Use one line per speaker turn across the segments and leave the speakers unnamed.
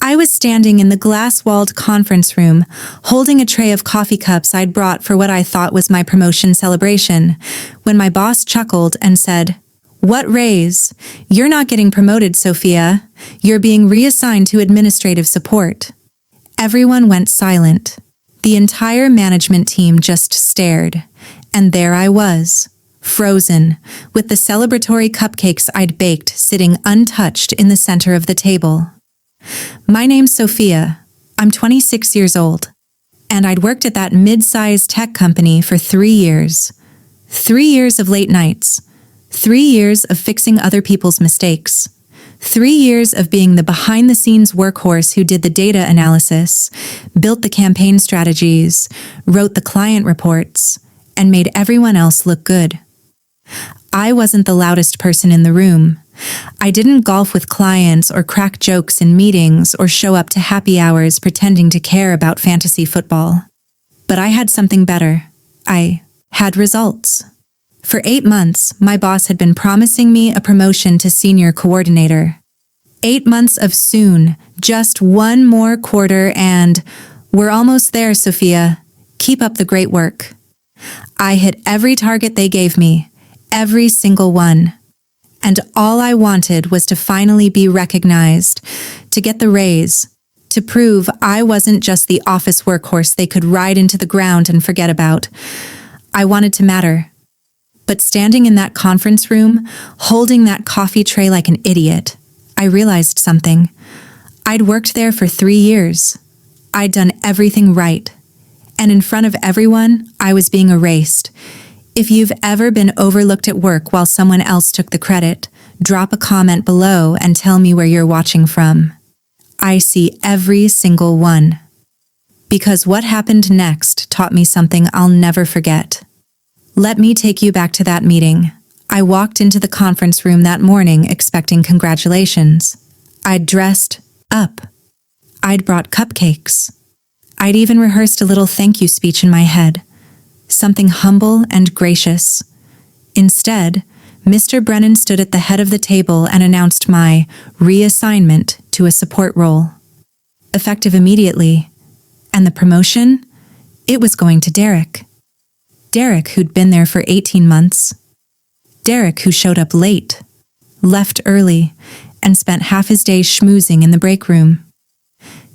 I was standing in the glass-walled conference room, holding a tray of coffee cups I'd brought for what I thought was my promotion celebration, when my boss chuckled and said, "What raise? You're not getting promoted, Sophia. You're being reassigned to administrative support." Everyone went silent. The entire management team just stared. And there I was, frozen, with the celebratory cupcakes I'd baked sitting untouched in the center of the table. My name's Sophia. I'm 26 years old. And I'd worked at that mid-sized tech company for 3 years. 3 years of late nights. 3 years of fixing other people's mistakes. 3 years of being the behind-the-scenes workhorse who did the data analysis, built the campaign strategies, wrote the client reports, and made everyone else look good. I wasn't the loudest person in the room. I didn't golf with clients or crack jokes in meetings or show up to happy hours pretending to care about fantasy football. But I had something better. I had results. For 8 months, my boss had been promising me a promotion to senior coordinator. 8 months of soon, just 1 more quarter and, "We're almost there, Sophia. Keep up the great work." I hit every target they gave me, every single one. And all I wanted was to finally be recognized, to get the raise, to prove I wasn't just the office workhorse they could ride into the ground and forget about. I wanted to matter. But standing in that conference room, holding that coffee tray like an idiot, I realized something. I'd worked there for 3 years. I'd done everything right. And in front of everyone, I was being erased. If you've ever been overlooked at work while someone else took the credit, drop a comment below and tell me where you're watching from. I see every single one. Because what happened next taught me something I'll never forget. Let me take you back to that meeting. I walked into the conference room that morning expecting congratulations. I'd dressed up. I'd brought cupcakes. I'd even rehearsed a little thank you speech in my head. Something humble and gracious. Instead, Mr. Brennan stood at the head of the table and announced my reassignment to a support role. Effective immediately. And the promotion? It was going to Derek. Derek, who'd been there for 18 months. Derek, who showed up late, left early, and spent half his day schmoozing in the break room.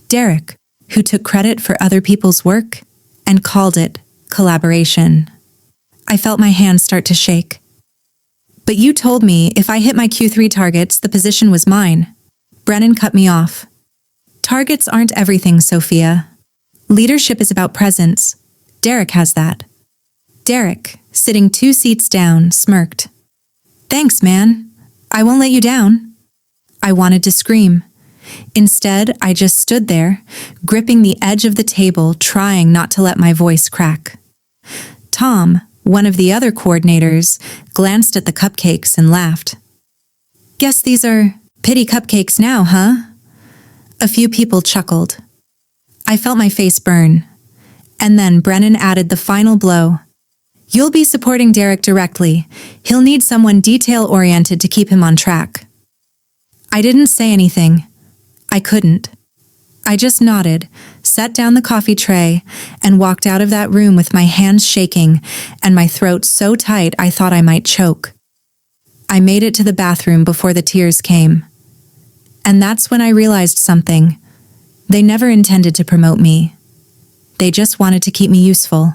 Derek, who took credit for other people's work and called it collaboration. I felt my hands start to shake. "But you told me if I hit my Q3 targets, the position was mine." Brennan cut me off. "Targets aren't everything, Sophia. Leadership is about presence. Derek has that." Derek, sitting 2 seats down, smirked. "Thanks, man. I won't let you down." I wanted to scream. Instead, I just stood there, gripping the edge of the table, trying not to let my voice crack. Tom, one of the other coordinators, glanced at the cupcakes and laughed. "Guess these are pity cupcakes now, huh?" A few people chuckled. I felt my face burn. And then Brennan added the final blow. "You'll be supporting Derek directly. He'll need someone detail-oriented to keep him on track." I didn't say anything. I couldn't. I just nodded, set down the coffee tray, and walked out of that room with my hands shaking and my throat so tight I thought I might choke. I made it to the bathroom before the tears came. And that's when I realized something. They never intended to promote me. They just wanted to keep me useful.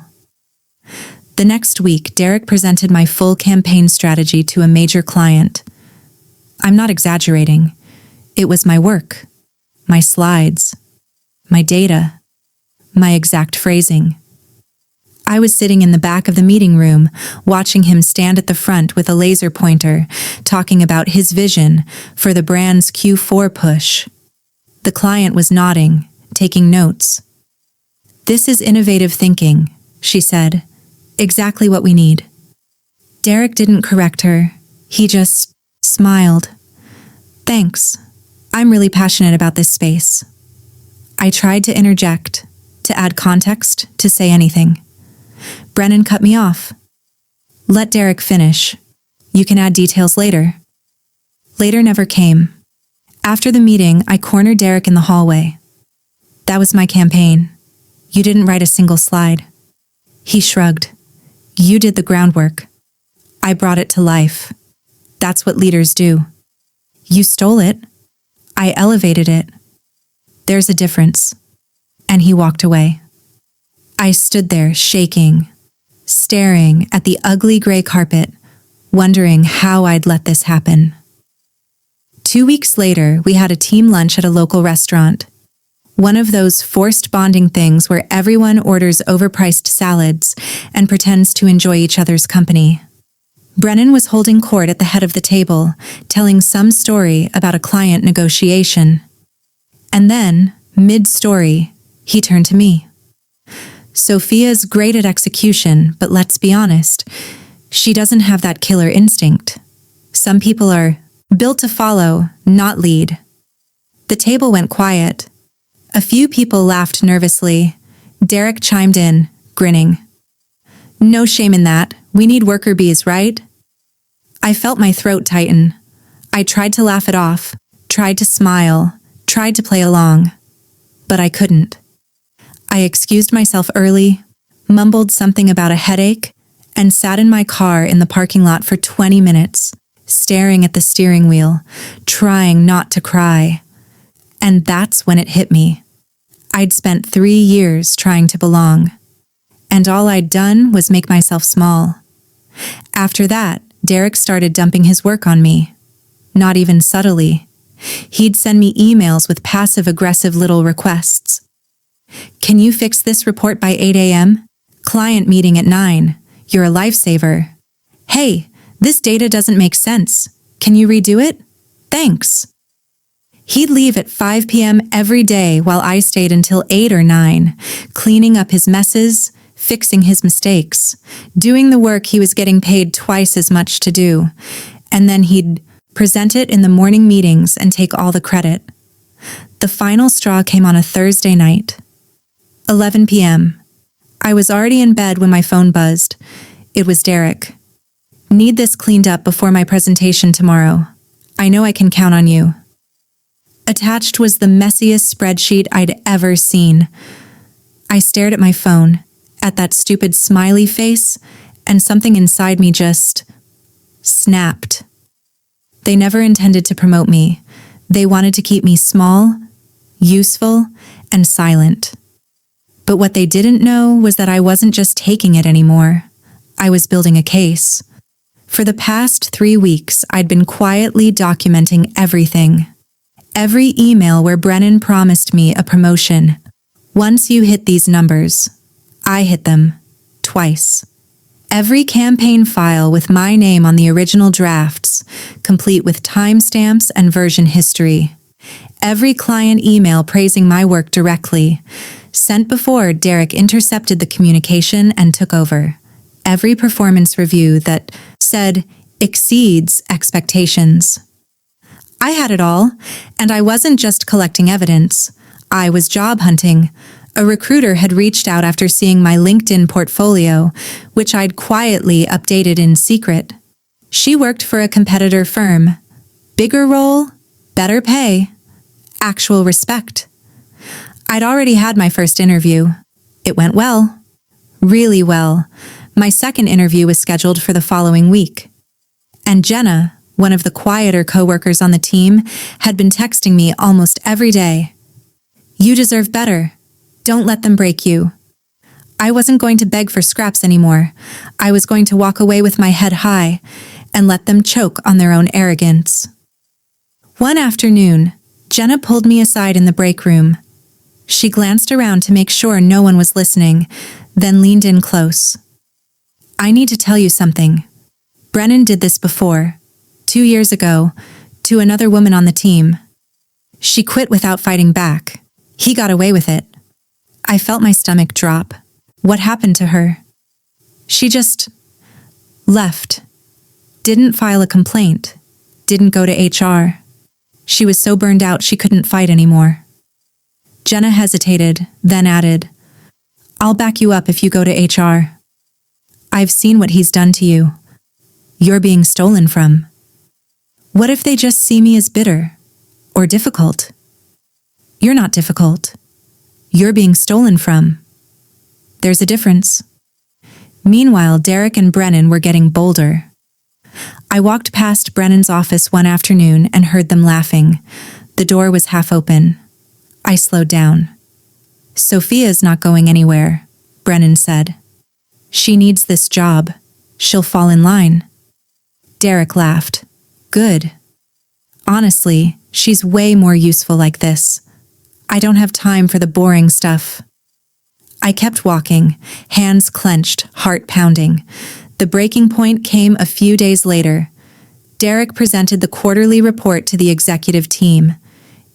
The next week, Derek presented my full campaign strategy to a major client. I'm not exaggerating. It was my work, my slides, my data, my exact phrasing. I was sitting in the back of the meeting room, watching him stand at the front with a laser pointer, talking about his vision for the brand's Q4 push. The client was nodding, taking notes. "This is innovative thinking," she said. "Exactly what we need." Derek didn't correct her. He just smiled. "Thanks. I'm really passionate about this space." I tried to interject, to add context, to say anything. Brennan cut me off. "Let Derek finish. You can add details later." Later never came. After the meeting, I cornered Derek in the hallway. That was my campaign. You didn't write a single slide. He shrugged. You did the groundwork. I brought it to life. That's what leaders do. You stole it. I elevated it. There's a difference. And he walked away. I stood there shaking, staring at the ugly gray carpet, wondering how I'd let this happen. 2 weeks later, we had a team lunch at a local restaurant. One of those forced bonding things where everyone orders overpriced salads and pretends to enjoy each other's company. Brennan was holding court at the head of the table, telling some story about a client negotiation. And then, mid-story, he turned to me. Sophia's great at execution, but let's be honest, she doesn't have that killer instinct. Some people are built to follow, not lead. The table went quiet. A few people laughed nervously. Derek chimed in, grinning. No shame in that. We need worker bees, right? I felt my throat tighten. I tried to laugh it off, tried to smile, tried to play along. But I couldn't. I excused myself early, mumbled something about a headache, and sat in my car in the parking lot for 20 minutes, staring at the steering wheel, trying not to cry. And that's when it hit me. I'd spent 3 years trying to belong, and all I'd done was make myself small. After that, Derek started dumping his work on me. Not even subtly. He'd send me emails with passive-aggressive little requests. Can you fix this report by 8 a.m.? Client meeting at 9. You're a lifesaver. Hey, this data doesn't make sense. Can you redo it? Thanks. He'd leave at 5 p.m. every day while I stayed until 8 or 9, cleaning up his messes, fixing his mistakes, doing the work he was getting paid twice as much to do, and then he'd present it in the morning meetings and take all the credit. The final straw came on a Thursday night. 11 p.m. I was already in bed when my phone buzzed. It was Derek. Need this cleaned up before my presentation tomorrow. I know I can count on you. Attached was the messiest spreadsheet I'd ever seen. I stared at my phone, at that stupid smiley face, and something inside me just snapped. They never intended to promote me. They wanted to keep me small, useful, and silent. But what they didn't know was that I wasn't just taking it anymore. I was building a case. For the past 3 weeks, I'd been quietly documenting everything. Every email where Brennan promised me a promotion. Once you hit these numbers, I hit them. Twice. Every campaign file with my name on the original drafts, complete with timestamps and version history. Every client email praising my work directly, sent before Derek intercepted the communication and took over. Every performance review that said exceeds expectations. I had it all, and I wasn't just collecting evidence. I was job hunting. A recruiter had reached out after seeing my LinkedIn portfolio, which I'd quietly updated in secret. She worked for a competitor firm. Bigger role, better pay, actual respect. I'd already had my first interview. It went well. Really well. My second interview was scheduled for the following week. And Jenna, one of the quieter coworkers on the team, had been texting me almost every day. You deserve better. Don't let them break you. I wasn't going to beg for scraps anymore. I was going to walk away with my head high and let them choke on their own arrogance. One afternoon, Jenna pulled me aside in the break room. She glanced around to make sure no one was listening, then leaned in close. I need to tell you something. Brennan did this before, 2 years ago, to another woman on the team. She quit without fighting back. He got away with it. I felt my stomach drop. What happened to her? She just left. Didn't file a complaint. Didn't go to HR. She was so burned out she couldn't fight anymore. Jenna hesitated, then added, I'll back you up if you go to HR. I've seen what he's done to you. You're being stolen from. What if they just see me as bitter? or difficult. You're not difficult. You're being stolen from. There's a difference. Meanwhile, Derek and Brennan were getting bolder. I walked past Brennan's office one afternoon and heard them laughing. The door was half open. I slowed down. "Sophia's not going anywhere," Brennan said. "She needs this job. She'll fall in line." Derek laughed. "Good. Honestly, she's way more useful like this. I don't have time for the boring stuff." I kept walking, hands clenched, heart pounding. The breaking point came a few days later. Derek presented the quarterly report to the executive team.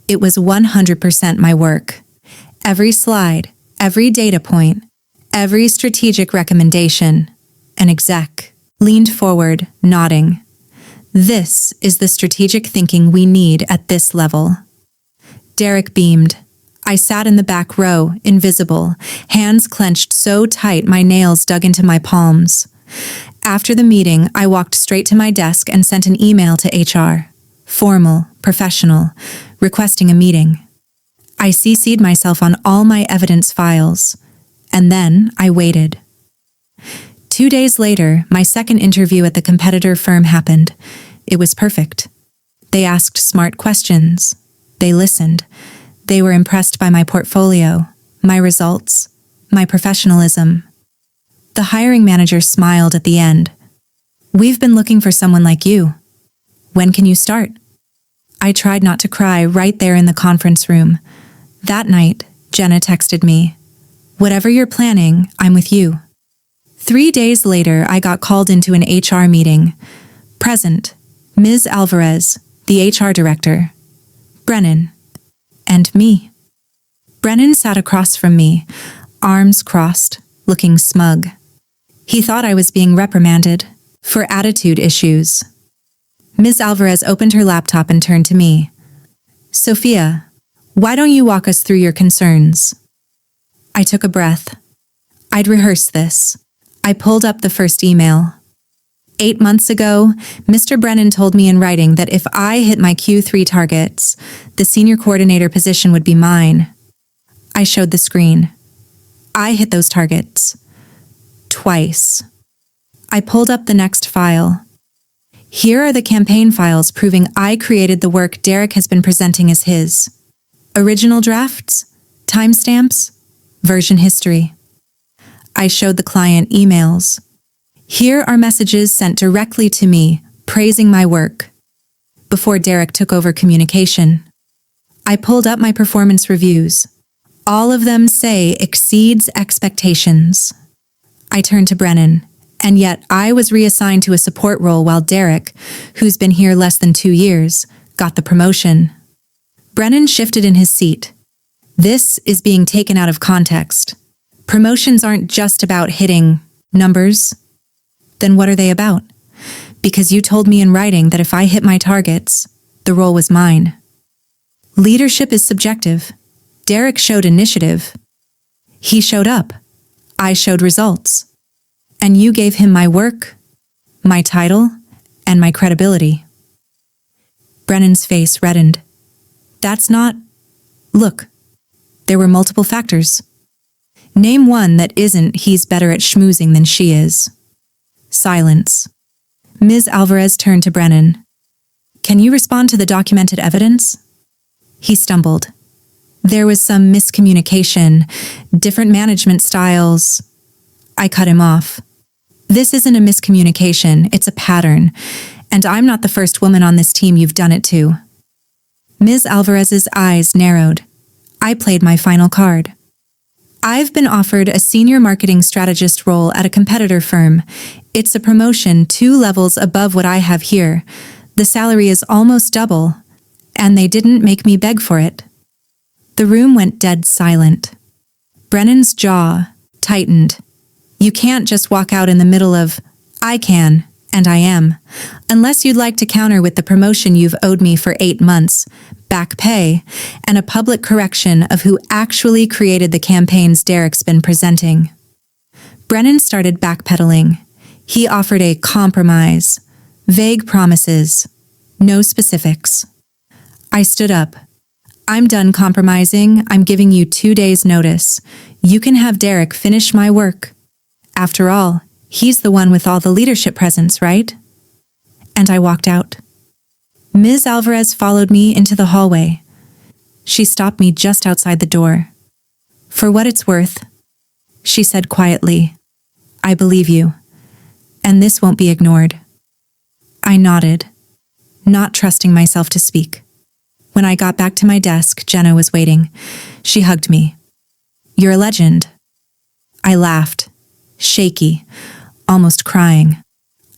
It was 100% my work. Every slide, every data point, every strategic recommendation. An exec leaned forward, nodding. "This is the strategic thinking we need at this level." Derek beamed. I sat in the back row, invisible, hands clenched so tight my nails dug into my palms. After the meeting, I walked straight to my desk and sent an email to HR. Formal, professional, requesting a meeting. I CC'd myself on all my evidence files, and then I waited. 2 days later, my second interview at the competitor firm happened. It was perfect. They asked smart questions. They listened. They were impressed by my portfolio, my results, my professionalism. The hiring manager smiled at the end. "We've been looking for someone like you. When can you start?" I tried not to cry right there in the conference room. That night, Jenna texted me, "Whatever you're planning, I'm with you." 3 days later, I got called into an HR meeting. Present, Ms. Alvarez, the HR director, Brennan, and me. Brennan sat across from me, arms crossed, looking smug. He thought I was being reprimanded for attitude issues. Ms. Alvarez opened her laptop and turned to me. "Sophia, why don't you walk us through your concerns?" I took a breath. I'd rehearsed this. I pulled up the first email. 8 months ago, Mr. Brennan told me in writing that if I hit my Q3 targets, the senior coordinator position would be mine. I showed the screen. I hit those targets. Twice. I pulled up the next file. Here are the campaign files proving I created the work Derek has been presenting as his. Original drafts, timestamps, version history. I showed the client emails. Here are messages sent directly to me, praising my work. Before Derek took over communication, I pulled up my performance reviews. All of them say exceeds expectations. I turned to Brennan, and yet I was reassigned to a support role while Derek, who's been here less than 2 years, got the promotion. Brennan shifted in his seat. This is being taken out of context. Promotions aren't just about hitting numbers. Then what are they about? Because you told me in writing that if I hit my targets, the role was mine. Leadership is subjective. Derek showed initiative. He showed up. I showed results. And you gave him my work, my title, and my credibility. Brennan's face reddened. That's not... Look, there were multiple factors. Name one that isn't he's better at schmoozing than she is. Silence. Ms. Alvarez turned to Brennan. Can you respond to the documented evidence? He stumbled. There was some miscommunication, different management styles. I cut him off. This isn't a miscommunication, it's a pattern, and I'm not the first woman on this team you've done it to. Ms. Alvarez's eyes narrowed. I played my final card. I've been offered a senior marketing strategist role at a competitor firm. It's a promotion 2 levels above what I have here. The salary is almost double, and they didn't make me beg for it. The room went dead silent. Brennan's jaw tightened. You can't just walk out in the middle of, I can, and I am, unless you'd like to counter with the promotion you've owed me for 8 months, back pay, and a public correction of who actually created the campaigns Derek's been presenting. Brennan started backpedaling. He offered a compromise, vague promises, no specifics. I stood up. I'm done compromising. I'm giving you 2 days' notice. You can have Derek finish my work. After all, he's the one with all the leadership presence, right? And I walked out. Ms. Alvarez followed me into the hallway. She stopped me just outside the door. For what it's worth, she said quietly, I believe you, and this won't be ignored. I nodded, not trusting myself to speak. When I got back to my desk, Jenna was waiting. She hugged me. You're a legend. I laughed, shaky, almost crying.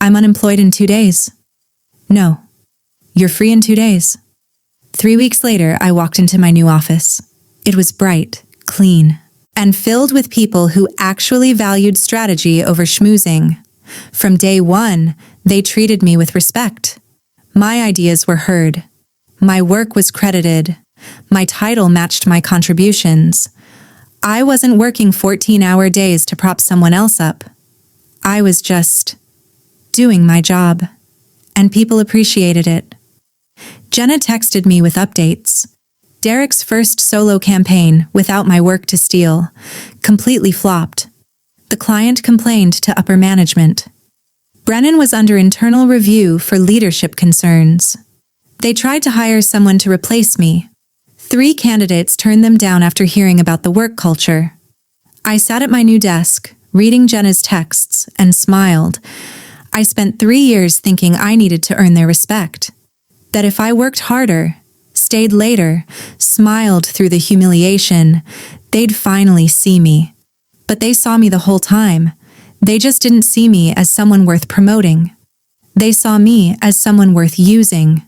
I'm unemployed in 2 days. No, you're free in 2 days. 3 weeks later, I walked into my new office. It was bright, clean, and filled with people who actually valued strategy over schmoozing. From day one, they treated me with respect. My ideas were heard. My work was credited. My title matched my contributions. I wasn't working 14-hour days to prop someone else up. I was just doing my job, and people appreciated it. Jenna texted me with updates. Derek's first solo campaign, without my work to steal, completely flopped. The client complained to upper management. Brennan was under internal review for leadership concerns. They tried to hire someone to replace me. 3 candidates turned them down after hearing about the work culture. I sat at my new desk, reading Jenna's texts, and smiled. I spent 3 years thinking I needed to earn their respect. That if I worked harder, stayed later, smiled through the humiliation, they'd finally see me. But they saw me the whole time. They just didn't see me as someone worth promoting. They saw me as someone worth using.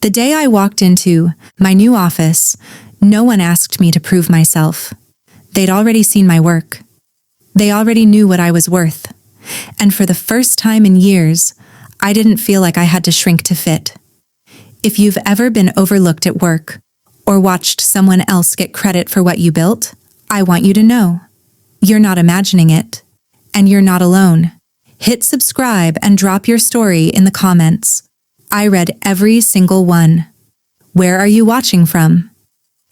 The day I walked into my new office, no one asked me to prove myself. They'd already seen my work. They already knew what I was worth. And for the first time in years, I didn't feel like I had to shrink to fit. If you've ever been overlooked at work, or watched someone else get credit for what you built, I want you to know. You're not imagining it. And you're not alone. Hit subscribe and drop your story in the comments. I read every single one. Where are you watching from?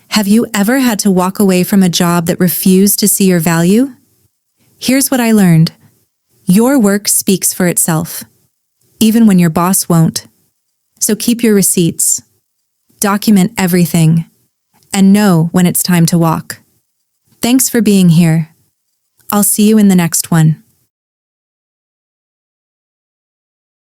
Have you ever had to walk away from a job that refused to see your value? Here's what I learned. Your work speaks for itself, even when your boss won't. So keep your receipts, document everything, and know when it's time to walk. Thanks for being here. I'll see you in the next one.